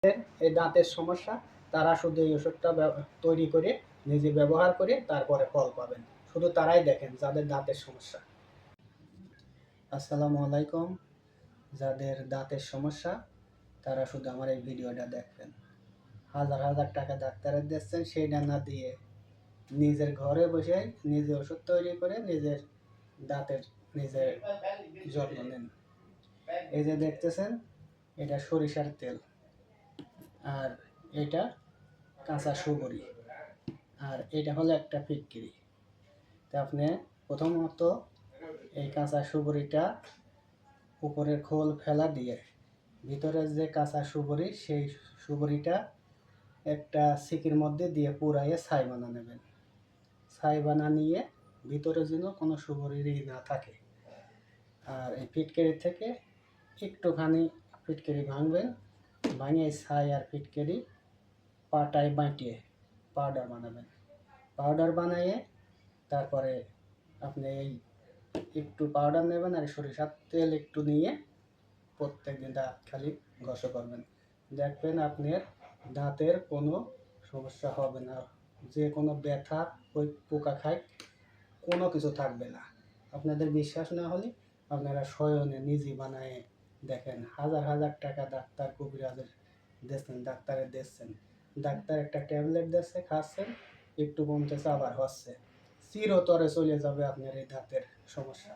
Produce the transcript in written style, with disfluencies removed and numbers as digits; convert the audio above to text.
এই দাঁতের সমস্যা তারা শুধু এই ওষুধটা তৈরি করে নিজে ব্যবহার করে তারপরে ফল পাবেন। শুধু তারাই দেখেন যাদের দাঁতের সমস্যা। আসসালামু আলাইকুম। যাদের দাঁতের সমস্যা তারা শুধু আমার এই ভিডিওটা দেখবেন। হাজার হাজার টাকা ডাক্তারের দিচ্ছেন, সেইটা না দিয়ে নিজের ঘরে বসে নিজে ওষুধ তৈরি করে নিজের দাঁতের নিজের যত্ন নেন। এই যে দেখতেছেন, এটা সরিষার তেল, আর এটা কাঁচা সুবরি, আর এটা হলো একটা ফিটকিরি। তা আপনি প্রথমত এই কাঁচা সুবরিটা উপরের খোল ফেলা দিয়ে ভিতরের যে কাঁচা সুবরি, সেই সুবরিটা একটা সিকির মধ্যে দিয়ে পুরাইয়ে ছাই বানা নেবেন। ছাই বানা নিয়ে ভিতরে যেন কোনো সুবরিরই না থাকে। আর এই ফিটকিরি থেকে একটুখানি ফিটকিরি ভাঙবেন, ভাঙে ছাই আর ফিটকিরি পাটায় বাটিয়ে পাউডার বানাবেন। পাউডার বানিয়ে তারপরে আপনি এই একটু পাউডার নেবেন আর সরিষার তেল একটু নিয়ে প্রত্যেকদিন দাঁত খালি ঘষা করবেন। দেখবেন আপনার দাঁতের কোনো সমস্যা হবে না, যে কোনো ব্যথা ওই পোকা খায় কোনো কিছু থাকবে না। আপনাদের বিশ্বাস না হলে আপনারা স্বয়নে নিজে বানায় দেখেন। হাজার হাজার টাকা ডাক্তার কবিরাজের দিচ্ছেন, ডাক্তারের দিচ্ছেন, ডাক্তার একটা ট্যাবলেট দিচ্ছে, খাচ্ছেন, একটু কমতেছে আবার হচ্ছে, চিরতরে চলে যাবে আপনার এই দাঁতের সমস্যা।